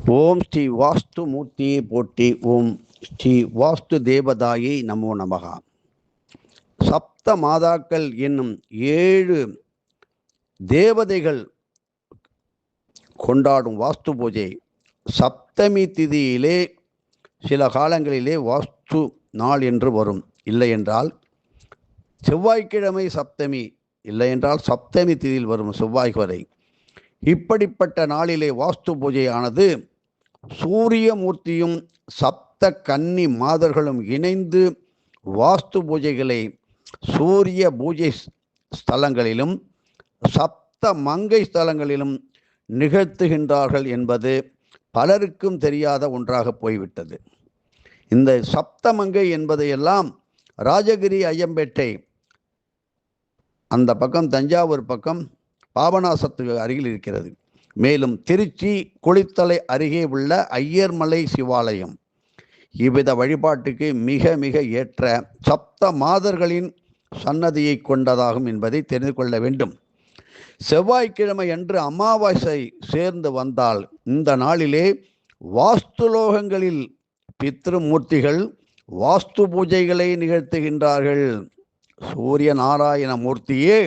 ஓம் ஸ்ரீ வாஸ்து மூர்த்தியை போற்றி. ஓம் ஸ்ரீ வாஸ்து தேவதாயை நமோ நமகா. சப்த மாதாக்கள் என்னும் 7 தேவதைகள் கொண்டாடும் வாஸ்து பூஜை சப்தமி திதியிலே சில காலங்களிலே வாஸ்து நாள் என்று வரும். இல்லை என்றால் செவ்வாய்க்கிழமை சப்தமி, இல்லை என்றால் சப்தமி திதியில் வரும் செவ்வாய் வரை. இப்படிப்பட்ட நாளிலே வாஸ்து பூஜையானது சூரிய மூர்த்தியும் சப்த கன்னி மாதர்களும் இணைந்து வாஸ்து பூஜைகளை சூரிய பூஜை ஸ்தலங்களிலும் சப்த மங்கை ஸ்தலங்களிலும் நிகழ்த்துகின்றார்கள் என்பது பலருக்கும் தெரியாத ஒன்றாக போய்விட்டது. இந்த சப்தமங்கை என்பதையெல்லாம் ராஜகிரி ஐயம்பேட்டை அந்த பக்கம், தஞ்சாவூர் பக்கம் பாபநாசத்துக்கு அருகில் இருக்கிறது. மேலும் திருச்சி குளித்தலை அருகே உள்ள ஐயர்மலை சிவாலயம் இவ்வித வழிபாட்டுக்கு மிக மிக ஏற்ற சப்த மாதர்களின் சன்னதியை கொண்டதாகும் என்பதை தெரிந்து கொள்ள வேண்டும். செவ்வாய்க்கிழமை அன்று அமாவாசை சேர்ந்து வந்தால் இந்த நாளிலே வாஸ்துலோகங்களில் பித்ருமூர்த்திகள் வாஸ்து பூஜைகளை நிகழ்த்துகின்றார்கள். சூரிய நாராயண மூர்த்தியே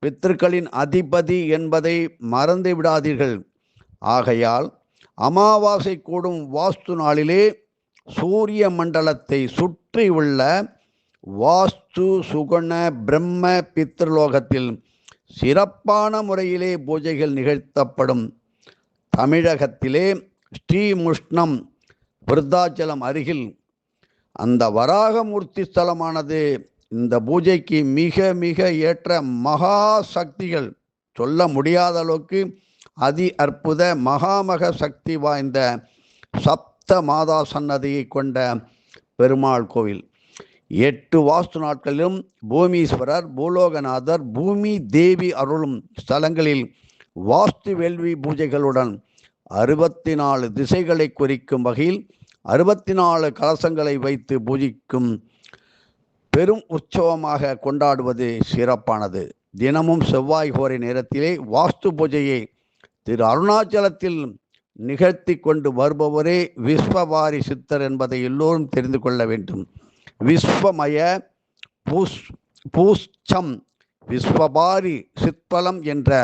பித்ருக்களின் அதிபதி என்பதை மறந்து விடாதீர்கள். ஆகையால் அமாவாசை கூடும் வாஸ்து நாளிலே சூரிய மண்டலத்தை சுற்றி உள்ள வாஸ்து சுகுண பிரம்ம பித்ருலோகத்தில் சிறப்பான முறையிலே பூஜைகள் நிகழ்த்தப்படும். தமிழகத்திலே ஸ்ரீமுஷ்ணம் விருத்தாச்சலம் அருகில் அந்த வராகமூர்த்தி ஸ்தலமானது இந்த பூஜைக்கு மிக மிக ஏற்ற மகா சக்திகள், சொல்ல முடியாத அளவுக்கு அதி அற்புத மகாமக சக்தி வாய்ந்த சப்த மாதா சன்னதியை கொண்ட பெருமாள் கோவில். 8 வாஸ்து நாட்களிலும் பூமீஸ்வரர், பூலோகநாதர், பூமி தேவி அருளும் ஸ்தலங்களில் வாஸ்து வேள்வி பூஜைகளுடன் 64 திசைகளை குறிக்கும் வகையில் 64 கலசங்களை வைத்து பூஜிக்கும் பெரும் உற்சவமாக கொண்டாடுவது சிறப்பானது. தினமும் செவ்வாய் கோரை நேரத்திலே வாஸ்து பூஜையை திரு அருணாச்சலத்தில் நிகழ்த்தி கொண்டு வருபவரே விஸ்வபாரி சித்தர் என்பதை எல்லோரும் தெரிந்து கொள்ள வேண்டும். விஸ்வமய பூஷ்சம் விஸ்வபாரி சித்பலம் என்ற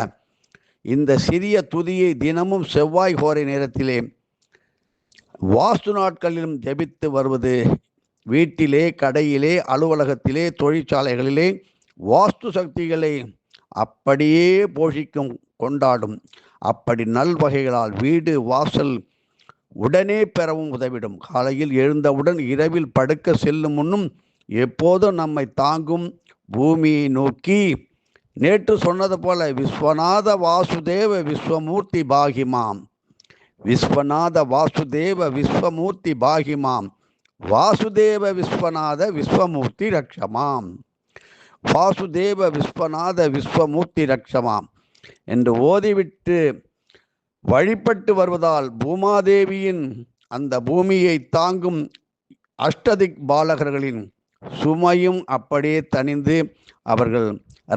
இந்த சிறிய துதியை தினமும் செவ்வாய் கோரை நேரத்திலே வாஸ்து நாட்களிலும் ஜபித்து வருவது வீட்டிலே, கடையிலே, அலுவலகத்திலே, தொழிற்சாலைகளிலே வாஸ்து சக்திகளை அப்படியே போஷிக்கும், கொண்டாடும். அப்படி நல்வகைகளால் வீடு வாசல் உடனே பெறவும் உதவிடும். காலையில் எழுந்தவுடன் இரவில் படுக்க செல்லும் முன்னும் எப்போதும் நம்மை தாங்கும் பூமியை நோக்கி நேற்று சொன்னது போல விஸ்வநாத வாசுதேவ விஸ்வமூர்த்தி பாகிமாம், விஸ்வநாத வாசுதேவ விஸ்வமூர்த்தி பாகிமாம், வாசுதேவ விஸ்வநாத விஸ்வமூர்த்தி ரக்ஷமாம், வாசுதேவ விஸ்வநாத விஸ்வமூர்த்தி ரக்ஷமாம் என்று ஓதிவிட்டு வழிபட்டு வருவதால் பூமாதேவியின் அந்த பூமியை தாங்கும் அஷ்டதிக் பாலகர்களின் சுமையும் அப்படியே தணிந்து அவர்கள்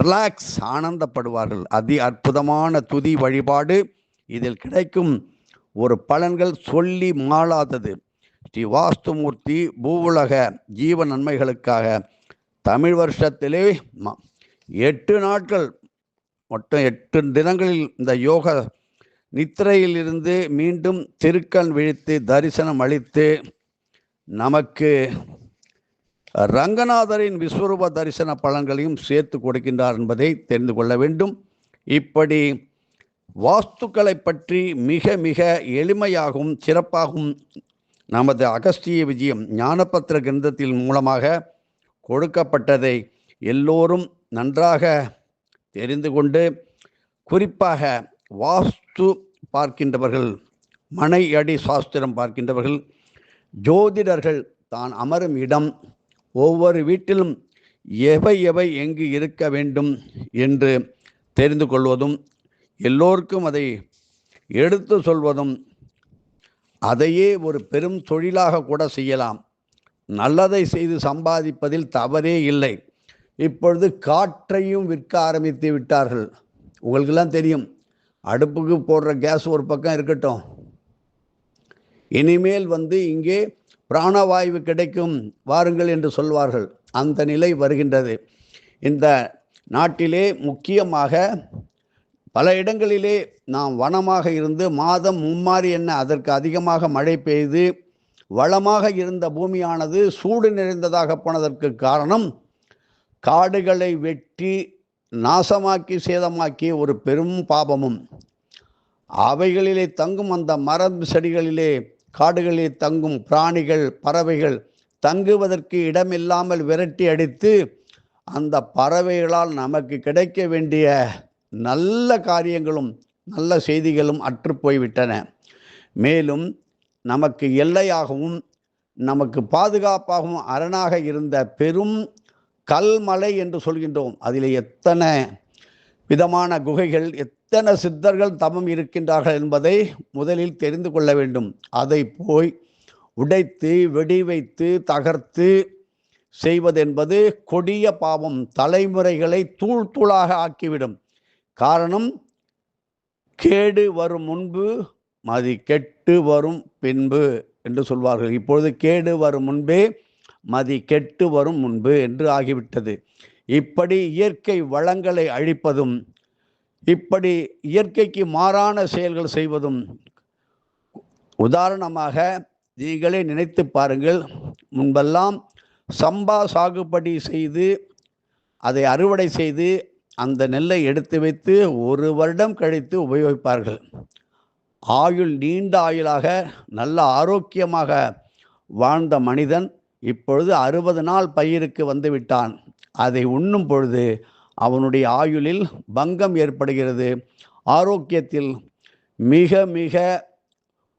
ரிலாக்ஸ், ஆனந்தப்படுவார்கள். அதி அற்புதமான துதி வழிபாடு. இதில் கிடைக்கும் ஒரு பலன்கள் சொல்லி மாளாதது. ஸ்ரீ வாஸ்துமூர்த்தி பூவுலக ஜீவ நன்மைகளுக்காக தமிழ் வருஷத்திலே 8 நாட்கள், மொத்தம் 8 தினங்களில் இந்த யோக நித்திரையில் இருந்து மீண்டும் திருக்கண் விழித்து தரிசனம் அளித்து நமக்கு ரங்கநாதரின் விஸ்வரூப தரிசன பலன்களையும் சேர்த்து கொடுக்கின்றார் என்பதை தெரிந்து கொள்ள வேண்டும். இப்படி வாஸ்துக்களை பற்றி மிக மிக எளிமையாகவும் சிறப்பாகவும் நமது அகஸ்திய விஜயம் ஞானபத்திர கிரந்தத்தின் மூலமாக கொடுக்கப்பட்டதை எல்லோரும் நன்றாக தெரிந்து கொண்டு, குறிப்பாக வாஸ்து பார்க்கின்றவர்கள், மனை அடி சாஸ்திரம் பார்க்கின்றவர்கள், ஜோதிடர்கள் தான் அமரும் இடம், ஒவ்வொரு வீட்டிலும் எவை எவை எங்கு இருக்க வேண்டும் என்று தெரிந்து கொள்வதும், எல்லோருக்கும் அதை எடுத்து சொல்வதும், அதையே ஒரு பெரும் தொழிலாக கூட செய்யலாம். நல்லதை செய்து சம்பாதிப்பதில் தவறே இல்லை. இப்பொழுது காற்றையும் விற்க ஆரம்பித்து விட்டார்கள். உங்களுக்கெல்லாம் தெரியும், அடுப்புக்கு போடுற கேஸ் ஒரு பக்கம் இருக்கட்டும், இனிமேல் இங்கே பிராணவாயு கிடைக்கும், வாருங்கள் என்று சொல்வார்கள். அந்த நிலை வருகின்றது. இந்த நாட்டிலே முக்கியமாக பல இடங்களிலே நாம் வனமாக இருந்து மாதம் மும்மாறி என்ன அதற்கு அதிகமாக மழை பெய்து வளமாக இருந்த பூமியானது சூடு நிறைந்ததாக போனதற்கு காரணம் காடுகளை வெட்டி நாசமாக்கி சேதமாக்கி ஒரு பெரும் பாபமும், அவைகளிலே தங்கும் அந்த மரம் செடிகளிலே காடுகளிலே தங்கும் பிராணிகள் பறவைகள் தங்குவதற்கு இடமில்லாமல் விரட்டி அடித்து அந்த பறவைகளால் நமக்கு கிடைக்க வேண்டிய நல்ல காரியங்களும் நல்ல செய்திகளும் அற்று போய்விட்டன. மேலும் நமக்கு எல்லையாகவும் நமக்கு பாதுகாப்பாகவும் அரணாக இருந்த பெரும் கல்மலை என்று சொல்கின்றோம். அதில் எத்தனை விதமான குகைகள், எத்தனை சித்தர்கள் தவம் இருக்கின்றார்கள் என்பதை முதலில் தெரிந்து கொள்ள வேண்டும். அதை போய் உடைத்து வெடி வைத்து தகர்த்து செய்வதென்பது கொடிய பாவம். தலைமுறைகளை தூள் தூளாக ஆக்கிவிடும். காரணம், கேடு வரும் முன்பு மதி கெட்டு வரும் பின்பு என்று சொல்வார்கள். இப்பொழுது கேடு வரும் முன்பே மதி கெட்டு வரும் முன்பு என்று ஆகிவிட்டது. இப்படி இயற்கை வளங்களை அழிப்பதும், இப்படி இயற்கைக்கு மாறான செயல்கள் செய்வதும், உதாரணமாக நீங்களே நினைத்து பாருங்கள். முன்பெல்லாம் சம்பா சாகுபடி செய்து அதை அறுவடை செய்து அந்த நெல்லை எடுத்து வைத்து ஒரு வருடம் கழித்து உபயோகிப்பார்கள். ஆயுள் நீண்ட ஆயுளாக நல்ல ஆரோக்கியமாக வாழ்ந்த மனிதன் இப்பொழுது 60 நாள் பயிருக்கு வந்துவிட்டான். அதை உண்ணும் பொழுது அவனுடைய ஆயுளில் பங்கம் ஏற்படுகிறது. ஆரோக்கியத்தில் மிக மிக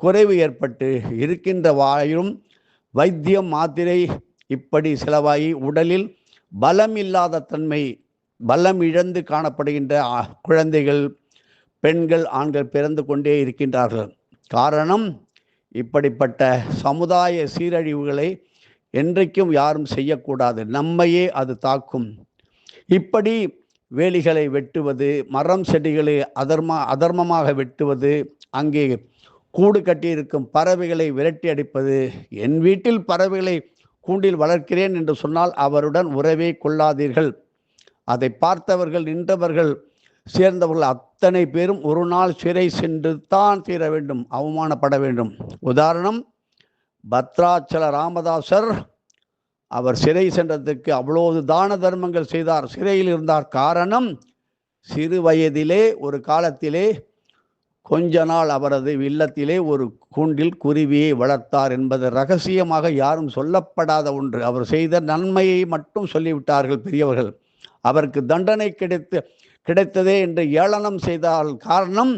குறைவு ஏற்பட்டு இருக்கின்ற வாயும் வைத்தியம் மாத்திரை இப்படி செலவாகி உடலில் பலம் இல்லாத தன்மை, பலம் இழந்து காணப்படுகின்ற குழந்தைகள், பெண்கள், ஆண்கள் பிறந்து கொண்டே இருக்கின்றார்கள். காரணம், இப்படிப்பட்ட சமுதாய சீரழிவுகளை என்றைக்கும் யாரும் செய்யக்கூடாது. நம்மையே அது தாக்கும். இப்படி வேலிகளை வெட்டுவது, மரம் செடிகளை அதர்மமாக வெட்டுவது, அங்கே கூடு கட்டியிருக்கும் பறவைகளை விரட்டி அடிப்பது. என் வீட்டில் பறவைகளை கூண்டில் வளர்க்கிறேன் என்று சொன்னால் அவருடன் உறவே கொள்ளாதீர்கள். அதை பார்த்தவர்கள், நின்றவர்கள், சேர்ந்தவர்கள் அத்தனை பேரும் ஒரு நாள் சிறை சென்று தான் தீர வேண்டும், அவமானப்பட வேண்டும். உதாரணம், பத்ராச்சல ராமதாசர். அவர் சிறை சென்றதுக்கு அவ்வளவு தான தர்மங்கள் செய்தார், சிறையில் இருந்தார். காரணம், சிறு வயதிலே ஒரு காலத்திலே கொஞ்ச நாள் அவரது இல்லத்திலே ஒரு கூண்டில் குருவியை வளர்த்தார் என்பது ரகசியமாக யாரும் சொல்லப்படாத ஒன்று. அவர் செய்த நன்மையை மட்டும் சொல்லிவிட்டார்கள் பெரியவர்கள். அவருக்கு தண்டனை கிடைத்ததே என்று ஏளனம் செய்தால் காரணம்,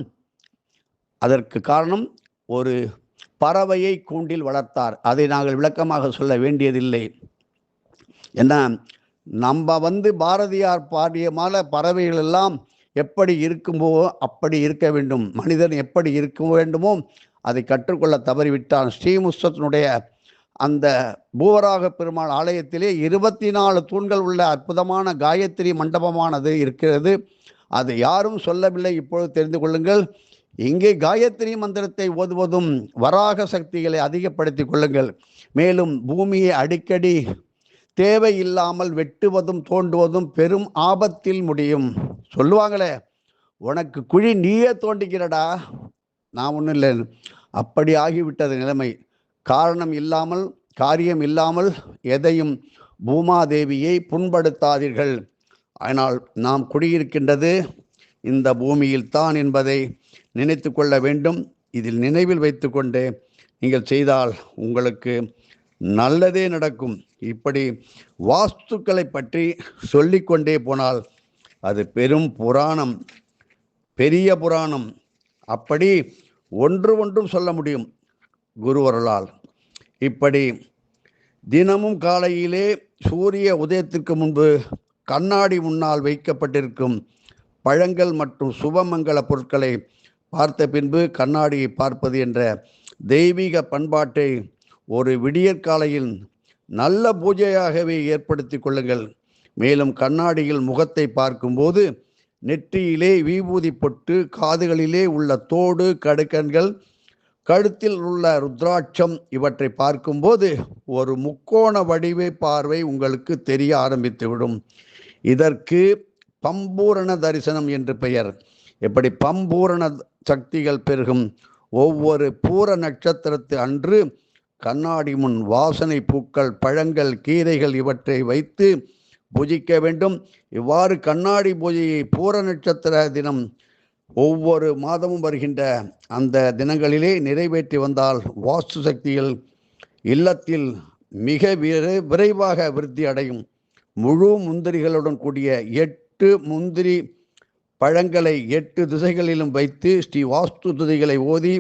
அதற்கு காரணம் ஒரு பறவையை கூண்டில் வளர்த்தார். அதை நாங்கள் விளக்கமாக சொல்ல வேண்டியதில்லை. என்ன, நம்ம பாரதியார் பாடிய பறவைகள் எல்லாம் எப்படி இருக்குமோ அப்படி இருக்க வேண்டும். மனிதன் எப்படி இருக்க வேண்டுமோ அதை கற்றுக்கொள்ள தவறிவிட்டான். ஸ்ரீமுஷ்ணத்தினுடைய அந்த பூவராக பெருமாள் ஆலயத்திலே 24 தூண்கள் உள்ள அற்புதமான காயத்ரி மண்டபமானது இருக்கிறது. அது யாரும் சொல்லவில்லை, இப்பொழுது தெரிந்து கொள்ளுங்கள். இங்கே காயத்ரி மந்திரத்தை ஓதுவதும் வராக சக்திகளை அதிகப்படுத்தி கொள்ளுங்கள். மேலும் பூமியை அடிக்கடி தேவையில்லாமல் வெட்டுவதும் தோண்டுவதும் பெரும் ஆபத்தில் முடியும். சொல்லுவாங்களே, உனக்கு குழி நீயே தோண்டிக்கிறடா, நான் ஒன்றும் இல்லை. அப்படி ஆகிவிட்டது நிலைமை. காரணம் இல்லாமல், காரியம் இல்லாமல் எதையும் பூமாதேவியை புண்படுத்தாதீர்கள். ஆனால் நாம் குடியிருக்கின்றது இந்த பூமியில் தான் என்பதை நினைத்து கொள்ள வேண்டும். இதில் நினைவில் வைத்து கொண்டு நீங்கள் செய்தால் உங்களுக்கு நல்லதே நடக்கும். இப்படி வாஸ்துக்களை பற்றி சொல்லிக்கொண்டே போனால் அது பெரும் புராணம், பெரிய புராணம். அப்படி ஒன்றும் சொல்ல முடியும் குருவருளால். இப்படி தினமும் காலையிலே சூரிய உதயத்திற்கு முன்பு கண்ணாடி முன்னால் வைக்கப்பட்டிருக்கும் பழங்கள் மற்றும் சுபமங்கல பொருட்களை பார்த்த பின்பு கண்ணாடியை பார்ப்பது என்ற தெய்வீக பண்பாட்டை ஒரு விடியற்காலையில் நல்ல பூஜையாகவே ஏற்படுத்தி கொள்ளுங்கள். மேலும் கண்ணாடியில் முகத்தை பார்க்கும்போது நெற்றியிலே விபூதி பொட்டு, காதுகளிலே உள்ள தோடு, கடுக்கண்கள், கழுத்தில் உள்ள ருத்ராட்சம் இவற்றை பார்க்கும்போது ஒரு முக்கோண வடிவை பார்வை உங்களுக்கு தெரிய ஆரம்பித்துவிடும். இதற்கு பம்பூரண தரிசனம் என்று பெயர். எப்படி பம்பூரண சக்திகள் பெருகும்? ஒவ்வொரு பூர நட்சத்திரத்து அன்று கண்ணாடி முன் வாசனை பூக்கள், பழங்கள், கீரைகள் இவற்றை வைத்து பூஜிக்க வேண்டும். இவ்வாறு கண்ணாடி பூஜையை பூர நட்சத்திர தினம் ஒவ்வொரு மாதமும் வருகின்ற அந்த தினங்களிலே நிறைவேற்றி வந்தால் வாஸ்து சக்திகள் இல்லத்தில் மிக விரைவாக விருத்தி அடையும். முழு முந்திரிகளுடன் கூடிய 8 முந்திரி பழங்களை 8 திசைகளிலும் வைத்து ஸ்ரீ வாஸ்து துதிகளை ஓதி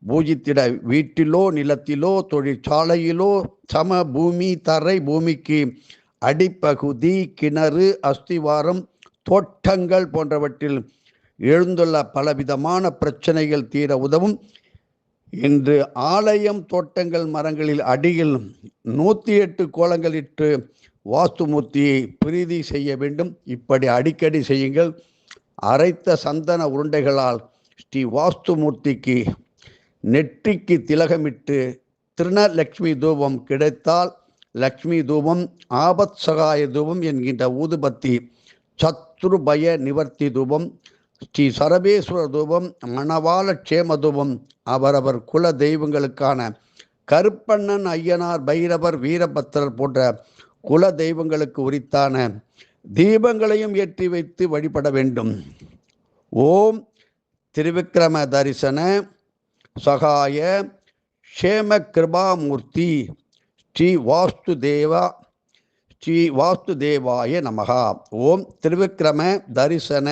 பூஜித்திட வீட்டிலோ நிலத்திலோ தொழிற்சாலையிலோ சம பூமி, தரை பூமிக்கு அடிப்பகுதி, கிணறு, அஸ்திவாரம், தோட்டங்கள் போன்றவற்றில் எழுந்துள்ள பலவிதமான பிரச்சனைகள் தீர உதவும். இன்று ஆலயம், தோட்டங்கள், மரங்களில் அடியில் 108 கோலங்களிட்டு வாஸ்துமூர்த்தியை பிரீதி செய்ய வேண்டும். இப்படி அடிக்கடி செய்யுங்கள். அரைத்த சந்தன உருண்டைகளால் ஸ்ரீ வாஸ்துமூர்த்திக்கு நெற்றிக்கு திலகமிட்டு திருணலட்சுமி தூபம் கிடைத்தால் லக்ஷ்மி தூபம், ஆபத் சகாய தூபம் என்கின்ற ஊதுபத்தி, சத்ருபய நிவர்த்தி தூபம், ஸ்ரீ சரபேஸ்வர தூபம், மணவாள க்ஷேம தூபம், அவரவர் குல தெய்வங்களுக்கான கருப்பண்ணன், ஐயனார், பைரவர், வீரபத்திரர் போன்ற குல தெய்வங்களுக்கு உரித்தான தீபங்களையும் ஏற்றி வைத்து வழிபட வேண்டும். ஓம் திரிவிக்ரம தரிசன சகாய க்ஷேம கிருபாமூர்த்தி ஸ்ரீ வாஸ்துதேவாய நமகா. ஓம் திரிவிக்ரம தரிசன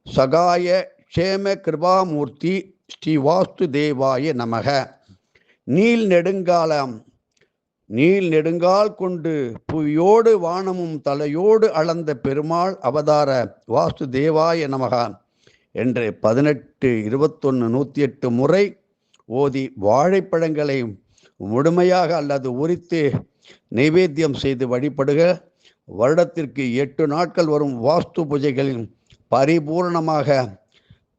சகாய க்ஷேம கிருபாமூர்த்தி ஸ்ரீ வாஸ்துதேவாய நமக. நீள் நெடுங்கால் கொண்டு புவியோடு வானமும் தலையோடு அளந்த பெருமாள் அவதார வாஸ்துதேவாய நமகா என்று 18, 21, 108 முறை ஓதி வாழைப்பழங்களை முழுமையாக அல்லது உரித்து நைவேத்தியம் செய்து வழிபடுக. வருடத்திற்கு 8 நாட்கள் வரும் வாஸ்து பூஜைகளின் பரிபூர்ணமாக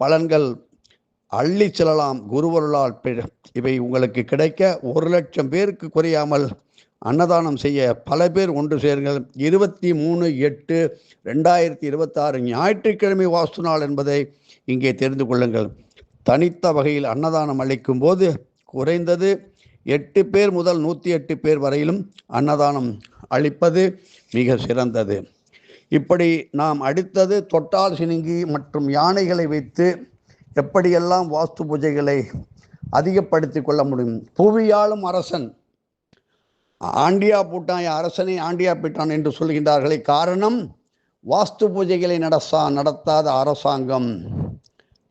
பலன்கள் அள்ளி செல்லலாம். குருவருளால் இவை உங்களுக்கு கிடைக்க 1 லட்சம் பேருக்கு குறையாமல் அன்னதானம் செய்ய பல பேர் ஒன்று சேருங்கள். 23/8/2026 ஞாயிற்றுக்கிழமை வாஸ்து நாள் என்பதை இங்கே தெரிந்து கொள்ளுங்கள். தனித்த வகையில் அன்னதானம் அளிக்கும் போது குறைந்தது 8 பேர் முதல் 108 பேர் வரையிலும் அன்னதானம் அளிப்பது மிக சிறந்தது. இப்படி நாம் அடுத்தது தொட்டால் சினுங்கி மற்றும் யானைகளை வைத்து எப்படியெல்லாம் வாஸ்து பூஜைகளை அதிகப்படுத்தி கொள்ள முடியும். புவியாளும் அரசன் ஆண்டியா பூட்டான், அரசனை ஆண்டியா போட்டான் என்று சொல்கின்றார்களே, காரணம் வாஸ்து பூஜைகளை நடத்தாத அரசாங்கம்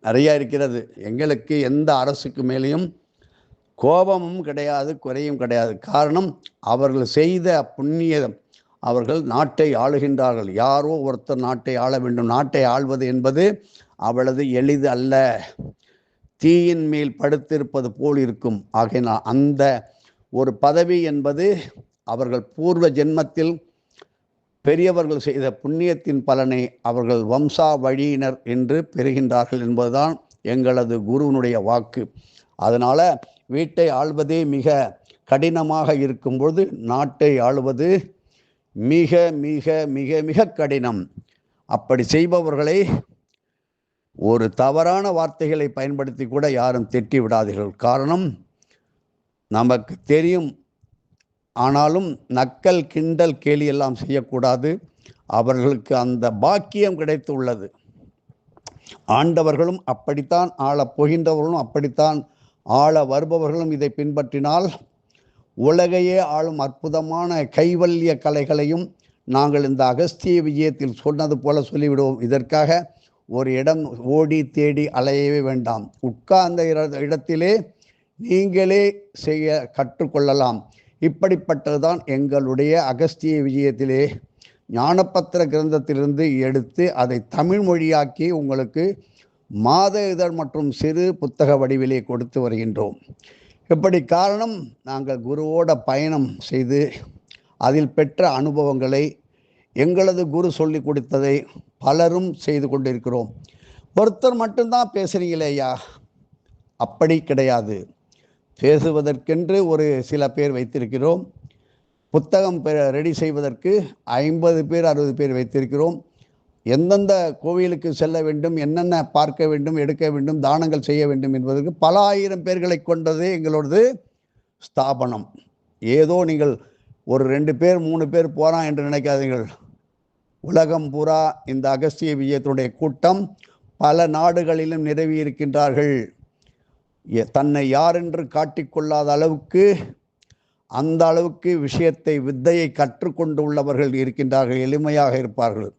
நிறைய இருக்கிறது. எங்களுக்கு எந்த அரசுக்கு மேலேயும் கோபமும் கிடையாது, குறையும் கிடையாது. காரணம், அவர்கள் செய்த புண்ணியம். அவர்கள் நாட்டை ஆளுகின்றார்கள். யாரோ ஒருத்தர் நாட்டை ஆள வேண்டும். நாட்டை ஆள்வது என்பது அவ்வளவு எளிது அல்ல. தீயின் மேல் படுத்திருப்பது போல் இருக்கும். ஆகையினால் அந்த ஒரு பதவி என்பது அவர்கள் பூர்வ ஜென்மத்தில் பெரியவர்கள் செய்த புண்ணியத்தின் பலனை அவர்கள் வம்சா வழியினர் என்று பெறுகின்றார்கள் என்பதுதான் எங்களது குருவினுடைய வாக்கு. அதனால் வீட்டை ஆள்வதே மிக கடினமாக இருக்கும்போது நாட்டை ஆளுவது மிக மிக மிக மிக கடினம். அப்படி செய்பவர்களை ஒரு தவறான வார்த்தைகளை பயன்படுத்தி கூட யாரும் திட்டி விடாதீர்கள். காரணம், நமக்கு தெரியும். ஆனாலும் நக்கல், கிண்டல், கேலி எல்லாம் செய்யக்கூடாது. அவர்களுக்கு அந்த பாக்கியம் கிடைத்து உள்ளது. ஆண்டவர்களும் அப்படித்தான், ஆளப் போகின்றவர்களும் அப்படித்தான், ஆள வருபவர்களும் இதை பின்பற்றினால் உலகையே ஆளும் அற்புதமான கைவல்ய கலைகளையும் நாங்கள் இந்த அகஸ்திய விஜயத்தில் சொன்னது போல சொல்லிவிடுவோம். இதற்காக ஒரு இடம் ஓடி தேடி அலையவே வேண்டாம். உட்கார்ந்த இடத்திலே நீங்களே செய்ய கற்றுக்கொள்ளலாம். இப்படிப்பட்டதுதான் எங்களுடைய அகஸ்திய விஜயத்திலே ஞானப்பத்திர கிரந்தத்திலிருந்து எடுத்து அதை தமிழ் மொழியாக்கி உங்களுக்கு மாத இதழ் மற்றும் சிறு புத்தக வடிவிலே கொடுத்து வருகின்றோம். இப்படி காரணம், நாங்கள் குருவோட பயணம் செய்து அதில் பெற்ற அனுபவங்களை எங்களது குரு சொல்லி கொடுத்ததை பலரும் செய்து கொண்டிருக்கிறோம். ஒருத்தர் மட்டும்தான் பேசுகிறீங்களே ஐயா, அப்படி கிடையாது. பேசுவதற்கென்று ஒரு சில பேர் வைத்திருக்கிறோம். புத்தகம் ரெடி செய்வதற்கு 50 பேர் 60 பேர் வைத்திருக்கிறோம். எந்தெந்த கோவிலுக்கு செல்ல வேண்டும், என்னென்ன பார்க்க வேண்டும், எடுக்க வேண்டும், தானங்கள் செய்ய வேண்டும் என்பதற்கு பல ஆயிரம் பேர்களை கொண்டது எங்களோடது ஸ்தாபனம். ஏதோ நீங்கள் ஒரு 2 பேர் 3 பேர் போகிறான் என்று நினைக்காதீர்கள். உலகம் பூரா இந்த அகஸ்திய விஜயத்தினுடைய கூட்டம் பல நாடுகளிலும் நிரவி இருக்கின்றார்கள். தன்னை யாரென்று காட்டிக்கொள்ளாத அளவுக்கு அந்த அளவுக்கு விஷயத்தை வித்தையை கற்றுக்கொண்டு உள்ளவர்கள் இருக்கின்றார்கள். எளிமையாக இருப்பார்கள்.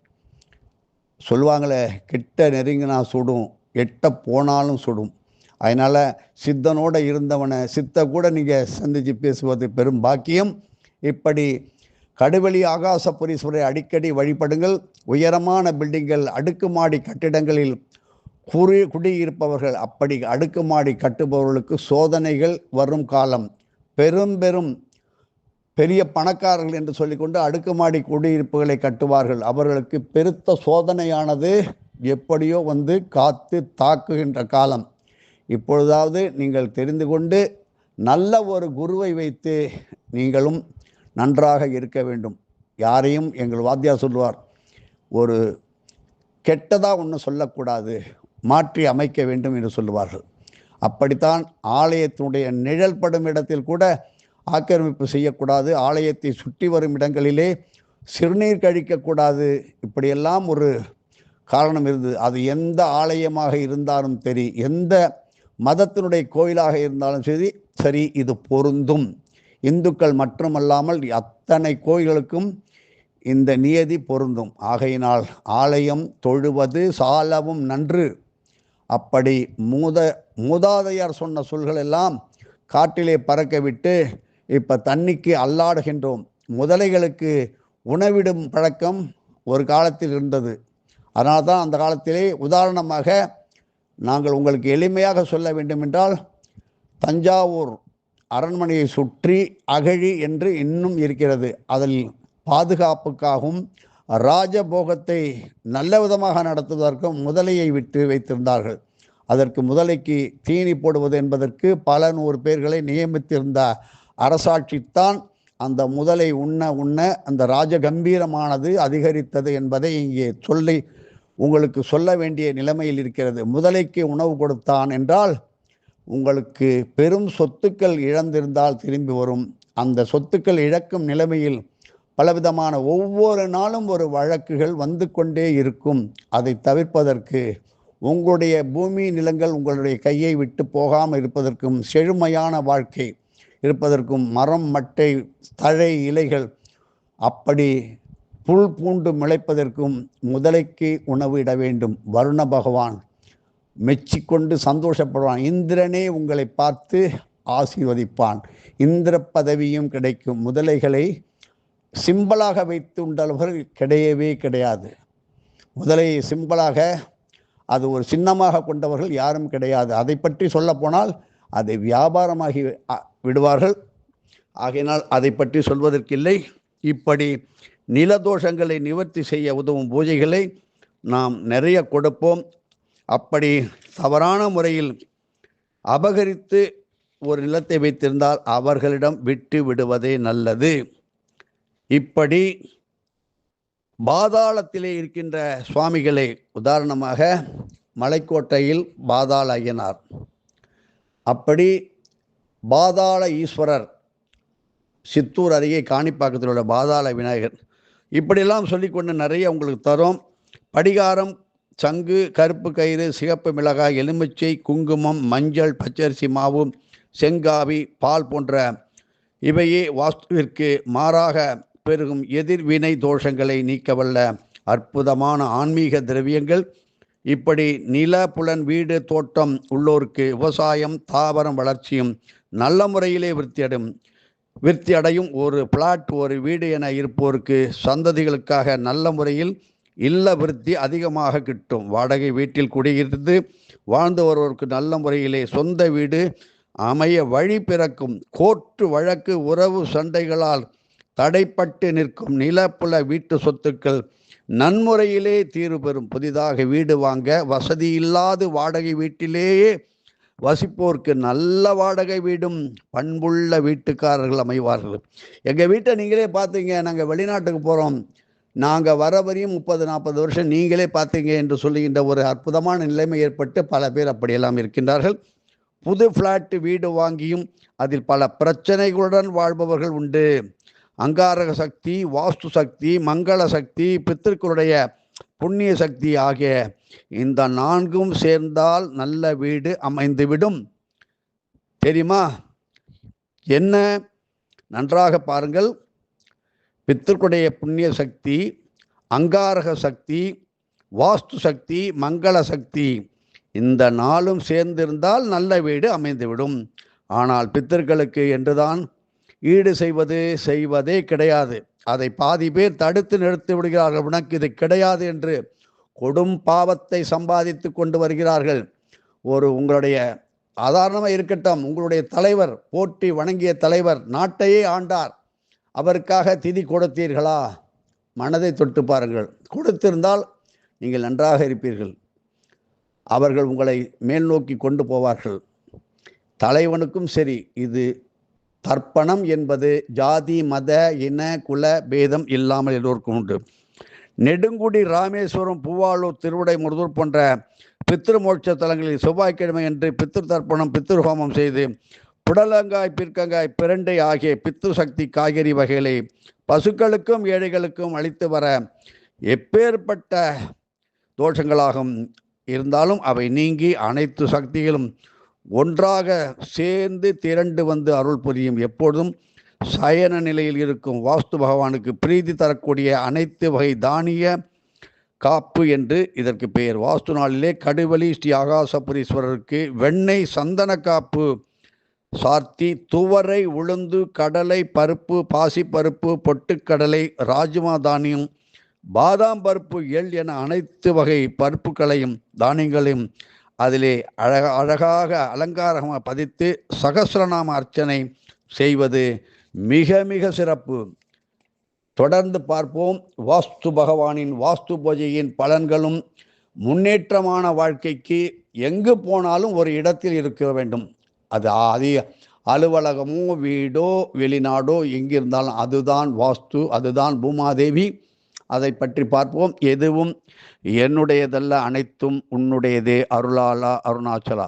சொல்லுவாங்களே, கிட்ட நெருங்கினா சுடும், எட்ட போனாலும் சுடும். அதனால் சித்தனோடு இருந்தவனை சித்த கூட நீங்கள் சந்தித்து பேசுவது பெரும் பாக்கியம். இப்படி கடுவெளி ஆகாசபுரீஸ்வரரை அடிக்கடி வழிபடுங்கள். உயரமான பில்டிங்கள், அடுக்குமாடி கட்டிடங்களில் குடியிருப்பவர்கள், அப்படி அடுக்குமாடி கட்டுபவர்களுக்கு சோதனைகள் வரும் காலம். பெரிய பணக்காரர்கள் என்று சொல்லிக்கொண்டு அடுக்குமாடி குடியிருப்புகளை கட்டுவார்கள். அவர்களுக்கு பெருத்த சோதனையானது எப்படியோ வந்து காத்து தாக்குகின்ற காலம். இப்பொழுதாவது நீங்கள் தெரிந்து கொண்டு நல்ல ஒரு குருவை வைத்து நீங்களும் நன்றாக இருக்க வேண்டும். யாரையும் எங்கள் வாத்தியார் சொல்லுவார், ஒரு கெட்டதாக ஒன்றும் சொல்லக்கூடாது, மாற்றி அமைக்க வேண்டும் என்று சொல்லுவார்கள். அப்படித்தான் ஆலயத்தினுடைய நிழல் படும் இடத்தில் கூட ஆக்கிரமிப்பு செய்யக்கூடாது. ஆலயத்தை சுற்றி வரும் இடங்களிலே சிறுநீர் கழிக்கக்கூடாது. இப்படியெல்லாம் ஒரு காரணம் இருந்தது. அது எந்த ஆலயமாக இருந்தாலும் சரி, எந்த மதத்தினுடைய கோயிலாக இருந்தாலும் சரி இது பொருந்தும். இந்துக்கள் மட்டுமல்லாமல் அத்தனை கோயில்களுக்கும் இந்த நியதி பொருந்தும். ஆகையினால் ஆலயம் தொழுவது சாலவும் நன்று. அப்படி மூதாதையார் சொன்ன சொல்கள் எல்லாம் காட்டிலே பறக்க விட்டு இப்போ தண்ணிக்கு அல்லாடுகின்றோம். முதலைகளுக்கு உணவிடும் பழக்கம் ஒரு காலத்தில் இருந்தது. அதனால தான் அந்த காலத்திலே உதாரணமாக நாங்கள் உங்களுக்கு எளிமையாக சொல்ல வேண்டுமென்றால், தஞ்சாவூர் அரண்மனையை சுற்றி அகழி என்று இன்னும் இருக்கிறது. அதில் பாதுகாப்புக்காகவும் ராஜபோகத்தை நல்ல விதமாக நடத்துவதற்கும் முதலையை விட்டு வைத்திருந்தார்கள். அதற்கு முதலைக்கு தீனி போடுவது என்பதற்கு பல 100 பேர்களை நியமித்திருந்த அரசாட்சித்தான் அந்த முதலை உண்ண அந்த ராஜகம்பீரமானது அதிகரித்தது என்பதை இங்கே உங்களுக்கு சொல்ல வேண்டிய நிலைமையில் இருக்கிறது. முதலைக்கு உணவு கொடுத்தான் என்றால் உங்களுக்கு பெரும் சொத்துக்கள் இழந்திருந்தால் திரும்பி வரும். அந்த சொத்துக்கள் இழக்கும் நிலைமையில் பலவிதமான ஒவ்வொரு நாளும் ஒரு வழக்குகள் வந்து கொண்டே இருக்கும். அதை தவிர்ப்பதற்கு உங்களுடைய பூமி நிலங்கள் உங்களுடைய கையை விட்டு போகாமல் இருப்பதற்கும், செழுமையான வாழ்க்கை இருப்பதற்கும், மரம் மட்டை தழை இலைகள் அப்படி புல் பூண்டு முளைப்பதற்கும் முதலைக்கு உணவு இட வேண்டும். வருண பகவான் மெச்சிக்கொண்டு சந்தோஷப்படுவான். இந்திரனே உங்களை பார்த்து ஆசீர்வதிப்பான். இந்திர பதவியும் கிடைக்கும். முதலைகளை சிம்பலாக வைத்து உண்டவர்கள் கிடையவே கிடையாது. முதலை சிம்பலாக அது ஒரு சின்னமாக கொண்டவர்கள் யாரும் கிடையாது. அதை பற்றி சொல்ல போனால் அதை வியாபாரமாகி விடுவார்கள். ஆகையினால் அதை பற்றி சொல்வதற்கில்லை. இப்படி நிலதோஷங்களை நிவர்த்தி செய்ய உதவும் பூஜைகளை நாம் நிறைய கொடுப்போம். அப்படி தவறான முறையில் அபகரித்து ஒரு நிலத்தை வைத்திருந்தால் அவர்களிடம் விட்டு விடுவதே நல்லது. இப்படி பாதாளத்திலே இருக்கின்ற சுவாமிகளை, உதாரணமாக மலைக்கோட்டையில் பாதாள ஐயனார், அப்படி பாதாள ஈஸ்வரர் சித்தூர் அருகே காணிப்பாக்கத்தில் உள்ள பாதாள விநாயகர், இப்படியெல்லாம் சொல்லிக்கொண்டு நிறைய உங்களுக்கு தரும். படிகாரம், சங்கு, கருப்பு கயிறு, சிகப்பு மிளகாய், எலுமிச்சை, குங்குமம், மஞ்சள், பச்சரிசி மாவு, செங்காவி, பால் போன்ற இவையே வாஸ்துவிற்கு மாறாக பெருகும் எதிர்வினை தோஷங்களை நீக்கவல்ல அற்புதமான ஆன்மீக திரவியங்கள். இப்படி நில புலன் வீடு தோட்டம் உள்ளோருக்கு விவசாயம் தாவரம் வளர்ச்சியும் நல்ல முறையிலே விருத்தி அடையும். ஒரு பிளாட் ஒரு வீடு என இருப்போருக்கு சந்ததிகளுக்காக நல்ல முறையில் இல்ல விருத்தி அதிகமாக கிட்டும். வாடகை வீட்டில் குடியிருந்து வாழ்ந்து வருவோருக்கு நல்ல முறையிலே சொந்த வீடு அமைய வழி பிறக்கும். கோர்ட்டு வழக்கு உறவு சண்டைகளால் தடைப்பட்டு நிற்கும் நிலப்புல வீட்டு சொத்துக்கள் நன்முறையிலே தீர்வு பெறும். புதிதாக வீடு வாங்க வசதி இல்லாது வாடகை வீட்டிலேயே வசிப்போருக்கு நல்ல வாடகை வீடும் பண்புள்ள வீட்டுக்காரர்கள் அமைவார்கள். எங்கள் வீட்டை நீங்களே பார்த்தீங்க, நாங்கள் வெளிநாட்டுக்கு போகிறோம், நாங்கள் வர வரையும் 30-40 வருஷம் நீங்களே பார்த்தீங்க என்று சொல்லுகின்ற ஒரு அற்புதமான நிலைமை ஏற்பட்டு பல பேர் அப்படியெல்லாம் இருக்கின்றார்கள். புது ஃப்ளாட் வீடு வாங்கியும் அதில் பல பிரச்சனைகளுடன் வாழ்பவர்கள் உண்டு. அங்காரக சக்தி, வாஸ்து சக்தி, மங்கள சக்தி, பித்திருக்களுடைய புண்ணிய சக்தி ஆகிய இந்த 4ம் சேர்ந்தால் நல்ல வீடு அமைந்துவிடும். தெரியுமா என்ன? நன்றாக பாருங்கள். பித்திருக்களுடைய புண்ணிய சக்தி, அங்காரக சக்தி, வாஸ்து சக்தி, மங்கள சக்தி, இந்த 4ம் சேர்ந்திருந்தால் நல்ல வீடு அமைந்துவிடும். ஆனால் பித்தர்களுக்கு என்றுதான் ஈடு செய்வதே கிடையாது. அதை பாதி பேர் தடுத்து நிறுத்தி விடுகிறார்கள். உனக்கு இது கிடையாது என்று கொடும் பாவத்தை சம்பாதித்து கொண்டு வருகிறார்கள். உங்களுடைய சாதாரணமாக இருக்கட்டும், உங்களுடைய தலைவர், போற்றி வணங்கிய தலைவர், நாட்டையே ஆண்டார், அவருக்காக திதி கொடுத்தீர்களா? மனதை தொட்டு பாருங்கள். கொடுத்திருந்தால் நீங்கள் நன்றாக இருப்பீர்கள். அவர்கள் உங்களை மேல் நோக்கி கொண்டு போவார்கள். தலைவனுக்கும் சரி, இது தர்ப்பணம் என்பது ஜாதி, மத, இன, குல பேதம் இல்லாமல் எல்லோருக்கும் உண்டு. நெடுங்குடி, ராமேஸ்வரம், பூவாளூர், திருவிடைமுருதூர் போன்ற பித்திரு மோட்ச தலங்களில் செவ்வாய்க்கிழமை என்று பித்திரு தர்ப்பணம், பித்திரு ஹோமம் செய்து புடலங்காய், பிற்கங்காய், பிரண்டை ஆகிய பித்திரு சக்தி காய்கறி வகைகளை பசுக்களுக்கும் ஏழைகளுக்கும் அளித்து வர எப்பேற்பட்ட தோஷங்களாகும் இருந்தாலும் அவை நீங்கி அனைத்து சக்திகளும் ஒன்றாக சேர்ந்து திரண்டு வந்து அருள் புரியும். எப்பொழுதும் சயன நிலையில் இருக்கும் வாஸ்து பகவானுக்கு பிரீதி தரக்கூடிய அனைத்து வகை தானிய காப்பு என்று இதற்கு பெயர். வாஸ்து நாளிலே கடுவெளி ஸ்ரீ ஆகாசபுரீஸ்வரருக்கு வெண்ணெய் சந்தன காப்பு சார்த்தி துவரை, உளுந்து, கடலை பருப்பு, பாசிப்பருப்பு, பொட்டுக்கடலை, ராஜ்மா தானியம், பாதாம் பருப்பு, எள் என அனைத்து வகை பருப்புகளையும் தானியங்களையும் அதிலே அழகாக அலங்காரமாக பதித்து சகஸ்ரநாம அர்ச்சனை செய்வது மிக மிக சிறப்பு. தொடர்ந்து பார்ப்போம். வாஸ்து பகவானின் வாஸ்து பூஜையின் பலன்களும் முன்னேற்றமான வாழ்க்கைக்கு எங்கு போனாலும் ஒரு இடத்தில் இருக்க வேண்டும். அது அலுவலகமோ வீடோ வெளிநாடோ எங்கிருந்தாலும் அதுதான் வாஸ்து, அதுதான் பூமாதேவி. அதை பற்றி பார்ப்போம். எதுவும் என்னுடையதல்ல, அனைத்தும் உன்னுடையதே. அருளாளா, அருணாச்சலா.